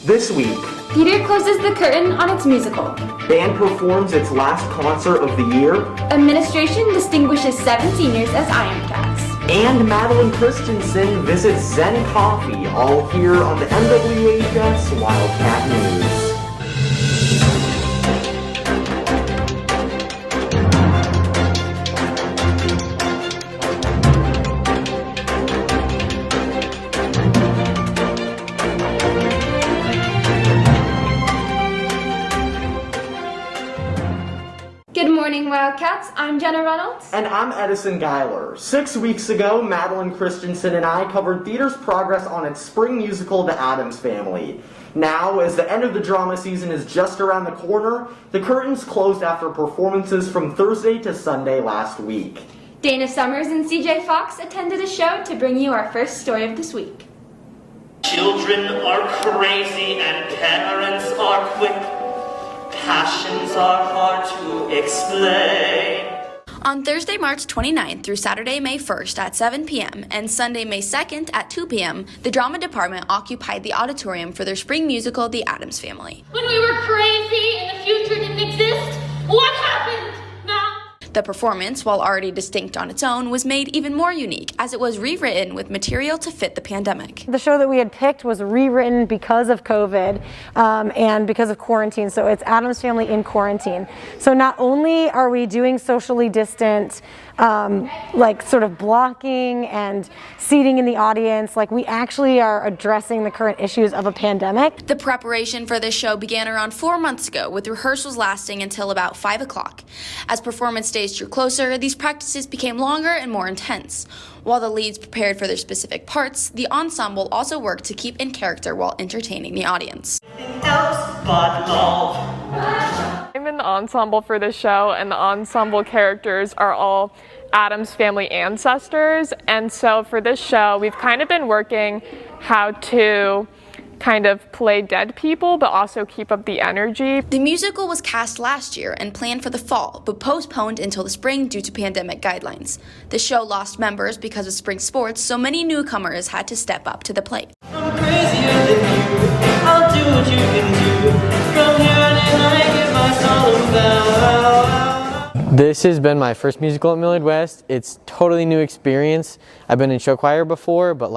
This week, theater closes the curtain on its musical. band performs its last concert of the year. Administration distinguishes 7 seniors as Iron Cats. And Madeline Christensen visits Zen Coffee, all here on the MWHS Wildcat News. Good morning, Wildcats. I'm Jenna Reynolds. And I'm Edison Geiler. 6 weeks ago, Madeline Christensen and I covered theater's progress on its spring musical, The Addams Family. Now, as the end of the drama season is just around the corner, the curtains closed after performances from Thursday to Sunday last week. Dana Summers and CJ Fox attended a show to bring you our first story of this week. Children are crazy and parents are quick. Passions are hard to explain. On Thursday, March 29th through Saturday, May 1st at 7 p.m. and Sunday, May 2nd at 2 p.m., the drama department occupied the auditorium for their spring musical, The Addams Family. When we were crazy and the future didn't exist, what happened? Now? The performance, while already distinct on its own, was made even more unique as it was rewritten with material to fit the pandemic. The show that we had picked was rewritten because of COVID and because of quarantine, so it's Addams Family in quarantine. So not only are we doing socially distant, like sort of blocking and seating in the audience, like we actually are addressing the current issues of a pandemic. The preparation for this show began around 4 months ago, with rehearsals lasting until about 5 o'clock. As performance days drew closer, these practices became longer and more intense. While the leads prepared for their specific parts, the ensemble also worked to keep in character while entertaining the audience. I'm in the ensemble for this show, and the ensemble characters are all Addams Family ancestors, and so for this show we've kind of been working how to kind of play dead people but also keep up the energy. The musical was cast last year and planned for the fall, but postponed until the spring due to pandemic guidelines. The show lost members because of spring sports, so many newcomers had to step up to the plate. I'm crazier than you. I'll do what you can do. From here on in, I give my solemn vow. This has been my first musical at MWHS. It's totally new experience. I've been in show choir before, but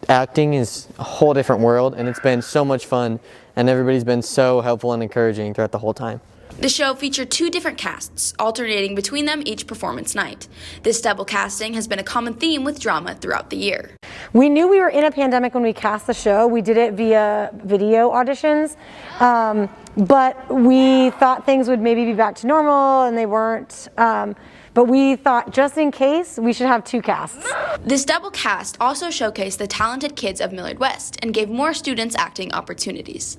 acting is a whole different world, and it's been so much fun, and everybody's been so helpful and encouraging throughout the whole time. The show featured 2 different casts, alternating between them each performance night. This double casting has been a common theme with drama throughout the year. We knew we were in a pandemic when we cast the show. We did it via video auditions, but we thought things would maybe be back to normal, and they weren't. But we thought, just in case, we should have 2 casts. This double cast also showcased the talented kids of Millard West and gave more students acting opportunities.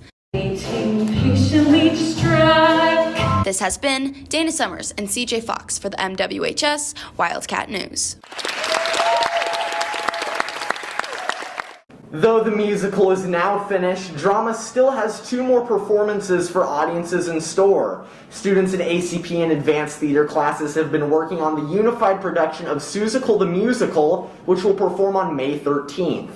This has been Dana Summers and CJ Fox for the MWHS Wildcat News. Though the musical is now finished, drama still has 2 more performances for audiences in store. Students in ACP and advanced theater classes have been working on the unified production of Seussical the Musical, which will perform on May 13th.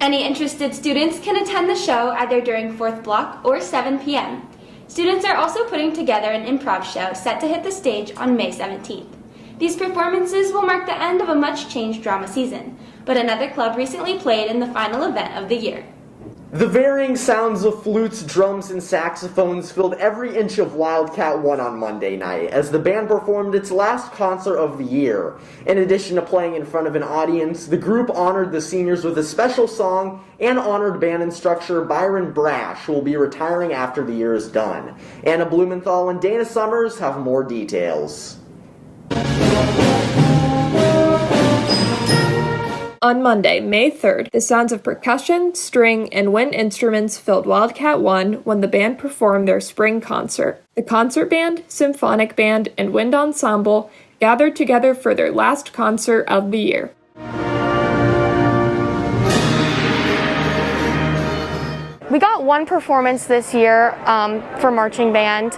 Any interested students can attend the show either during 4th block or 7 p.m. Students are also putting together an improv show set to hit the stage on May 17th. These performances will mark the end of a much-changed drama season, but another club recently played in the final event of the year. The varying sounds of flutes, drums, and saxophones filled every inch of Wildcat 1 on Monday night as the band performed its last concert of the year. In addition to playing in front of an audience, the group honored the seniors with a special song and honored band instructor Byron Brash, who will be retiring after the year is done. Anna Blumenthal and Dana Summers have more details. On Monday, May 3rd, the sounds of percussion, string, and wind instruments filled Wildcat 1 when the band performed their spring concert. The concert band, symphonic band, and wind ensemble gathered together for their last concert of the year. We got 1 performance this year for marching band,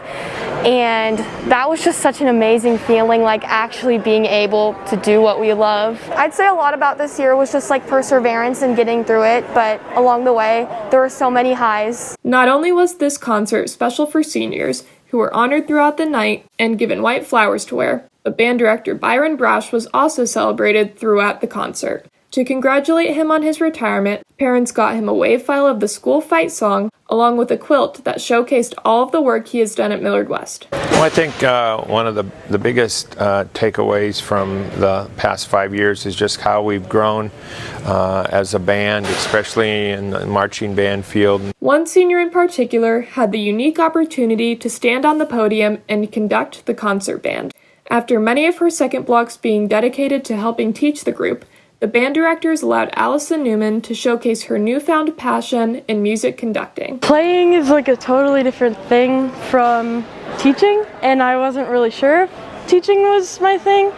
and that was just such an amazing feeling, like actually being able to do what we love. I'd say a lot about this year was just like perseverance and getting through it, but along the way there were so many highs. Not only was this concert special for seniors, who were honored throughout the night and given white flowers to wear, but band director Byron Brash was also celebrated throughout the concert. To congratulate him on his retirement, parents got him a wave file of the school fight song, along with a quilt that showcased all of the work he has done at Millard West. Well, I think one of the biggest takeaways from the past 5 years is just how we've grown as a band, especially in the marching band field. One senior in particular had the unique opportunity to stand on the podium and conduct the concert band. After many of her second blocks being dedicated to helping teach the group, the band directors allowed Allison Newman to showcase her newfound passion in music conducting. Playing is like a totally different thing from teaching, and I wasn't really sure if teaching was my thing.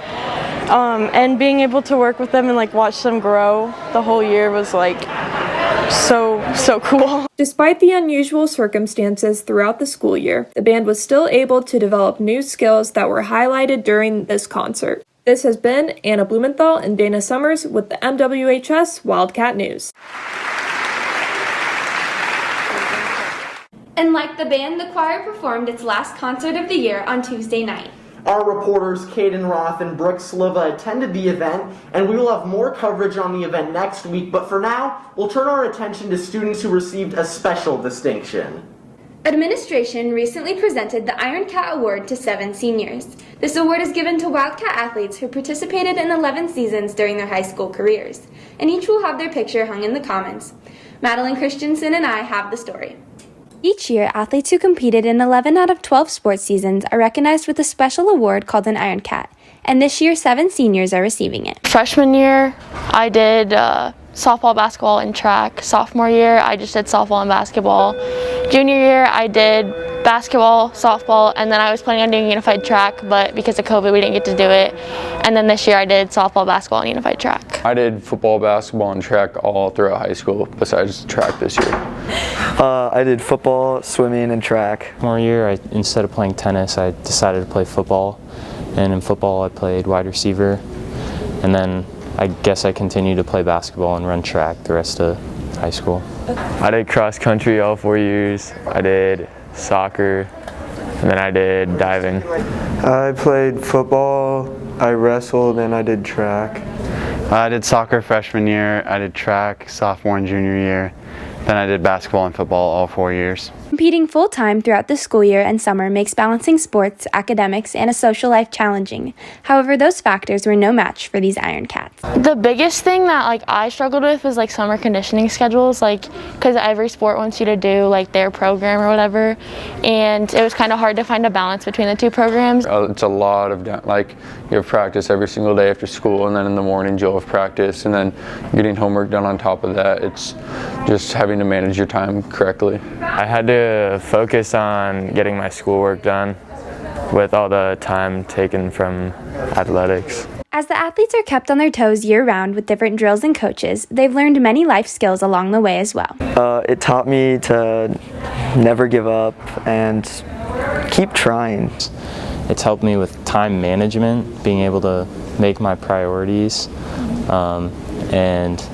And being able to work with them and like watch them grow the whole year was like so cool. Despite the unusual circumstances throughout the school year, the band was still able to develop new skills that were highlighted during this concert. This has been Anna Blumenthal and Dana Summers with the MWHS Wildcat News. And like the band, the choir performed its last concert of the year on Tuesday night. Our reporters Caden Roth and Brooke Sliva attended the event, and we will have more coverage on the event next week, but for now, we'll turn our attention to students who received a special distinction. Administration recently presented the Iron Cat Award to 7 seniors. This award is given to Wildcat athletes who participated in 11 seasons during their high school careers, and each will have their picture hung in the comments. Madeline Christensen and I have the story. Each year, athletes who competed in 11 out of 12 sports seasons are recognized with a special award called an Iron Cat, and this year 7 seniors are receiving it. Freshman year, I did softball, basketball, and track. Sophomore year, I just did softball and basketball. Junior year, I did basketball, softball, and then I was planning on doing unified track, but because of COVID, we didn't get to do it. And then this year, I did softball, basketball, and unified track. I did football, basketball, and track all throughout high school, besides track this year. I did football, swimming, and track. More year, instead of playing tennis, I decided to play football. And in football, I played wide receiver. And then I guess I continued to play basketball and run track the rest of high school. I did cross country all 4 years. I did soccer, and then I did diving. I played football, I wrestled, and I did track. I did soccer freshman year, I did track sophomore and junior year, then I did basketball and football all 4 years. Competing full-time throughout the school year and summer makes balancing sports, academics, and a social life challenging. However, those factors were no match for these Iron Cats. The biggest thing that I struggled with was summer conditioning schedules, because every sport wants you to do their program or whatever, and it was kind of hard to find a balance between the two programs. It's a lot of you have practice every single day after school, and then in the morning you'll have practice, and then getting homework done on top of that. It's just having to manage your time correctly. I had to focus on getting my schoolwork done with all the time taken from athletics. As the athletes are kept on their toes year-round with different drills and coaches, they've learned many life skills along the way as well. It taught me to never give up and keep trying. It's helped me with time management, being able to make my priorities, and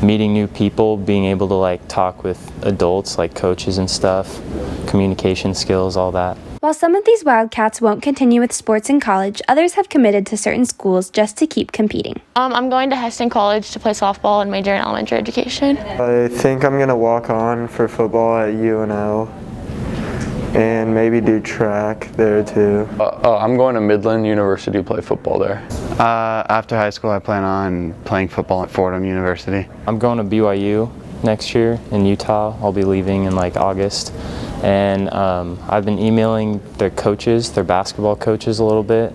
meeting new people, being able to talk with adults like coaches and stuff, communication skills, all that. While some of these Wildcats won't continue with sports in college, others have committed to certain schools just to keep competing. I'm going to Heston College to play softball and major in elementary education. I think I'm going to walk on for football at UNL and maybe do track there too. I'm going to Midland University to play football there. After high school, I plan on playing football at Fordham University. I'm going to BYU next year in Utah. I'll be leaving in August. And I've been emailing their coaches, their basketball coaches a little bit.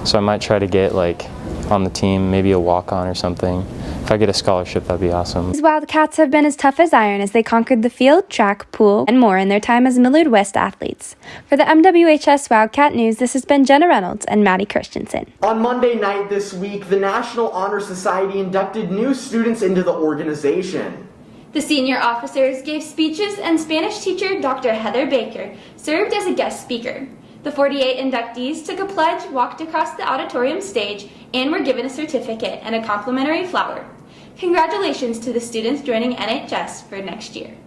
So I might try to get on the team, maybe a walk-on or something. If I get a scholarship, that'd be awesome. These Wildcats have been as tough as iron as they conquered the field, track, pool, and more in their time as Millard West athletes. For the MWHS Wildcat News, this has been Jenna Reynolds and Maddie Christensen. On Monday night this week, the National Honor Society inducted new students into the organization. The senior officers gave speeches, and Spanish teacher Dr. Heather Baker served as a guest speaker. The 48 inductees took a pledge, walked across the auditorium stage, and were given a certificate and a complimentary flower. Congratulations to the students joining NHS for next year.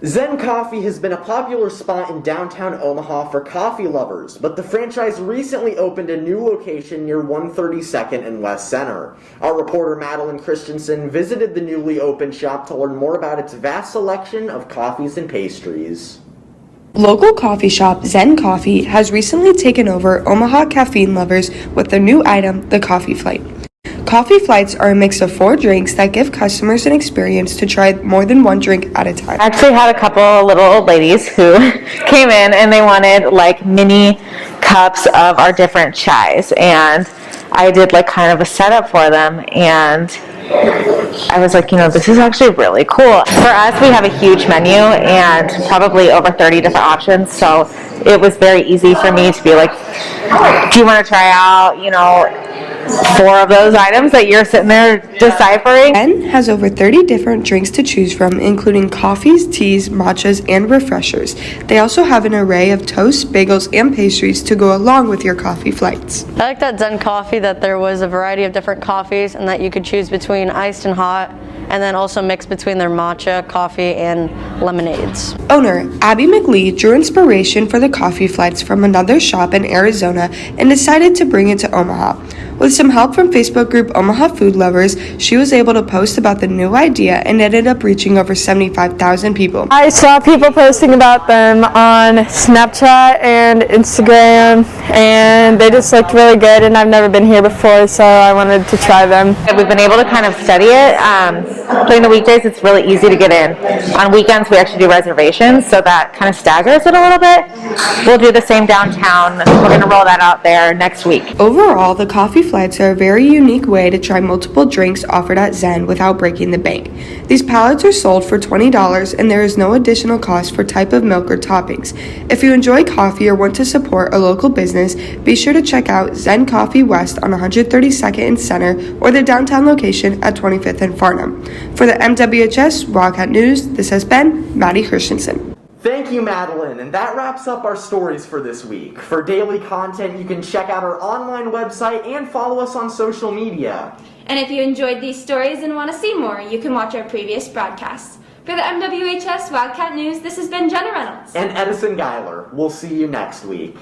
Zen Coffee has been a popular spot in downtown Omaha for coffee lovers, but the franchise recently opened a new location near 132nd and West Center. Our reporter Madeline Christensen visited the newly opened shop to learn more about its vast selection of coffees and pastries. Local coffee shop Zen Coffee has recently taken over Omaha caffeine lovers with their new item, the Coffee Flight. Coffee flights are a mix of 4 drinks that give customers an experience to try more than one drink at a time. I actually had a couple little old ladies who came in and they wanted like mini cups of our different chais, and I did like kind of a setup for them, and I was like, this is actually really cool. For us, we have a huge menu and probably over 30 different options, so it was very easy for me to be like, do you want to try out, 4 of those items that you're sitting there deciphering? Zen has over 30 different drinks to choose from, including coffees, teas, matchas, and refreshers. They also have an array of toasts, bagels, and pastries to go along with your coffee flights. I like that Zen Coffee that there was a variety of different coffees and that you could choose between iced and hot, and then also mix between their matcha, coffee, and lemonades. Owner Abby McLee drew inspiration for the coffee flights from another shop in Arizona and decided to bring it to Omaha. With some help from Facebook group Omaha Food Lovers, she was able to post about the new idea and ended up reaching over 75,000 people. I saw people posting about them on Snapchat and Instagram, and they just looked really good, and I've never been here before, so I wanted to try them. We've been able to kind of study it. During the weekdays, it's really easy to get in. On weekends, we actually do reservations, so that kind of staggers it a little bit. We'll do the same downtown. We're going to roll that out there next week. Overall, the coffee flights are a very unique way to try multiple drinks offered at Zen without breaking the bank. These pallets are sold for $20, and there is no additional cost for type of milk or toppings. If you enjoy coffee or want to support a local business, be sure to check out Zen Coffee West on 132nd and Center, or their downtown location at 25th and Farnham. For the MWHS Wildcat News, this has been Maddie Christensen. Thank you, Madeline, and that wraps up our stories for this week. For daily content, you can check out our online website and follow us on social media. And if you enjoyed these stories and want to see more, you can watch our previous broadcasts. For the MWHS Wildcat News, this has been Jenna Reynolds and Edison Geiler. We'll see you next week.